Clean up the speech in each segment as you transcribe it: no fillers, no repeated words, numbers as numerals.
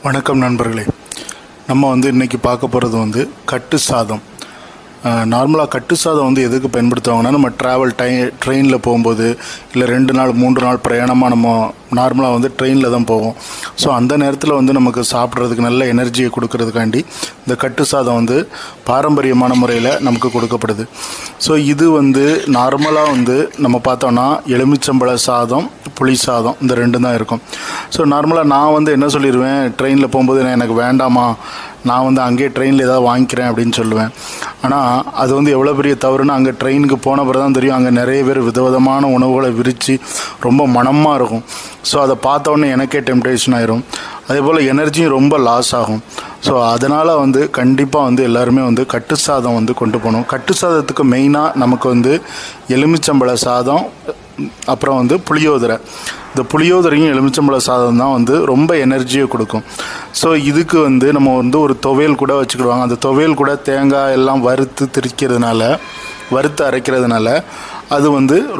வணக்கம் நண்பர்களே. நம்ம இன்றைக்கி பார்க்க போகிறது கட்டு சாதம். நார்மலாக கட்டு சாதம் எதுக்கு பயன்படுத்துவாங்கன்னா, நம்ம ட்ரெயினில் போகும்போது இல்லை 2 நாள் 3 நாள் பிரயாணமாக நம்ம நார்மலாக ட்ரெயினில் தான் போவோம். ஸோ அந்த நேரத்தில் நமக்கு சாப்பிட்றதுக்கு நல்ல எனர்ஜியை கொடுக்கறதுக்காண்டி இந்த கட்டு சாதம் பாரம்பரியமான முறையில் நமக்கு கொடுக்கப்படுது. ஸோ இது நார்மலாக நம்ம பார்த்தோன்னா எலுமிச்சம்பழ சாதம், புளி சாதம், இந்த 2 தான் இருக்கும். ஸோ நார்மலாக நான் என்ன சொல்லிடுவேன், ட்ரெயினில் போகும்போது எனக்கு வேண்டாமா, நான் அங்கேயே ட்ரெயினில் ஏதாவது வாங்கிக்கிறேன் அப்படின்னு சொல்லுவேன். ஆனால் அது எவ்வளோ பெரிய தவறுன்னு அங்கே ட்ரெயினுக்கு போன பிறகு தான் தெரியும். அங்கே நிறைய பேர் விதவிதமான உணவுகளை விரித்து ரொம்ப மணமாக இருக்கும். ஸோ அதை பார்த்தோன்னே எனக்கே டெம்டேஷன் ஆயிரும். அதே போல் எனர்ஜியும் ரொம்ப லாஸ் ஆகும். ஸோ அதனால் கண்டிப்பாக எல்லாருமே கட்டு சாதம் கொண்டு போகணும். கட்டு சாதத்துக்கு மெயினாக நமக்கு எலுமிச்சம்பழ சாதம், அப்புறம் புளியோதரை. இந்த புளியோதரையும் எலுமிச்சம்பழ சாதம் தான் ரொம்ப எனர்ஜியை கொடுக்கும். ஸோ இதுக்கு நம்ம ஒரு துவையல் கூட வச்சுக்கிடுவாங்க. அந்த துவையல் கூட தேங்காய் எல்லாம் வறுத்து அரைக்கிறதுனால அது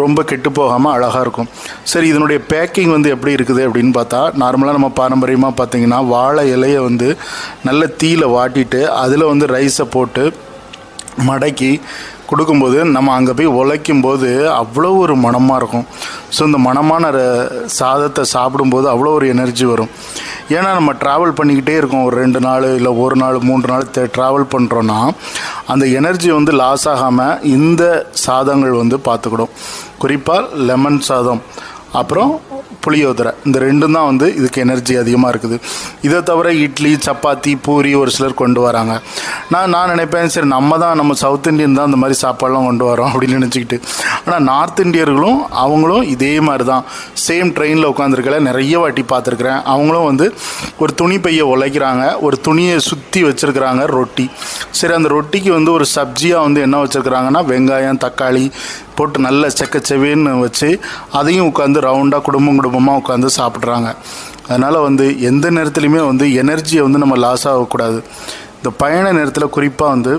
ரொம்ப கெட்டு போகாமல் அழகாக இருக்கும். சரி, இதனுடைய பேக்கிங் எப்படி இருக்குது அப்படின்னு பார்த்தா, நார்மலாக நம்ம பாரம்பரியமாக பார்த்திங்கன்னா வாழை இலையை நல்ல தீயில் வாட்டிட்டு அதில் ரைஸை போட்டு மடக்கி கொடுக்கும்போது நம்ம அங்கே போய் உழைக்கும்போது அவ்வளோ ஒரு மணமாக இருக்கும். ஸோ இந்த மணமான சாதத்தை சாப்பிடும்போது அவ்வளோ ஒரு எனர்ஜி வரும். ஏன்னா நம்ம ட்ராவல் பண்ணிக்கிட்டே இருக்கோம். ஒரு 2 நாள் இல்லை 1 நாள் 3 நாள் ட்ராவல் பண்ணுறோன்னா அந்த எனர்ஜி லாஸ் ஆகாமல் இந்த சாதங்கள் பார்த்துக்கிடும். குறிப்பாக லெமன் சாதம், அப்புறம் புளியோதரை, இந்த 2 தான் இதுக்கு எனர்ஜி அதிகமாக இருக்குது. இதை தவிர இட்லி, சப்பாத்தி, பூரி ஒரு சிலர் கொண்டு வராங்க. நான் நினைப்பேன், சரி நம்ம சவுத் இண்டியன் தான் இந்த மாதிரி சாப்பாடெலாம் கொண்டு வரோம் அப்படின்னு நினச்சிக்கிட்டு. ஆனால் நார்த் இந்தியர்களும் அவங்களும் இதே மாதிரி தான் சேம் ட்ரெயினில் உட்காந்துருக்கல நிறைய வாட்டி பார்த்துருக்குறேன். அவங்களும் ஒரு துணி பையை உழைக்கிறாங்க, ஒரு துணியை சுற்றி வச்சுருக்கிறாங்க ரொட்டி. சரி, அந்த ரொட்டிக்கு ஒரு சப்ஜியாக என்ன வச்சுருக்கிறாங்கன்னா வெங்காயம், தக்காளி போட்டு நல்ல செக்கச்செவேன்னு வச்சு அதையும் உட்காந்து ரவுண்டாக குடும்பமாக உட்காந்து சாப்பிட்றாங்க. அதனால் எந்த நேரத்துலையுமே எனர்ஜியை நம்ம லாஸ் ஆகக்கூடாது. இந்த பயண நேரத்தில் குறிப்பாக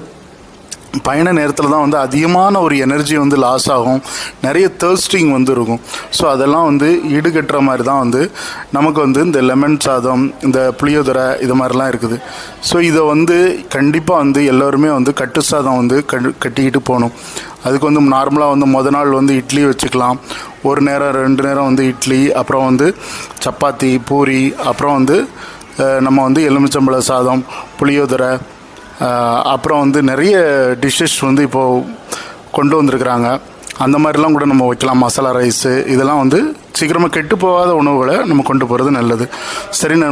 பயண நேரத்தில் தான் அதிகமான ஒரு எனர்ஜி லாஸ் ஆகும். நிறைய தேர்ஸ்டிங் இருக்கும். ஸோ அதெல்லாம் ஈடுகட்டுற மாதிரி தான் நமக்கு இந்த லெமன் சாதம், இந்த புளியோதரை, இது மாதிரிலாம் இருக்குது. ஸோ இதை கண்டிப்பாக எல்லோருமே கட்டு சாதம் கட்டிக்கிட்டு போகணும். அதுக்கு நார்மலாக மொதல் நாள் இட்லி வச்சுக்கலாம். ஒரு நேரம் 2 நேரம் இட்லி, அப்புறம் சப்பாத்தி, பூரி, அப்புறம் நம்ம எலுமிச்சம்பழ சாதம், புளியோதரை, அப்புறம் நிறைய டிஷ்ஷஸ் இப்போது கொண்டு வந்திருக்கிறாங்க. அந்த மாதிரிலாம் கூட நம்ம வைக்கலாம். மசாலா ரைஸு, இதெல்லாம் சீக்கிரமாக கெட்டு போகாத உணவுகளை நம்ம கொண்டு போகிறது நல்லது. சரி நண்பர்களே.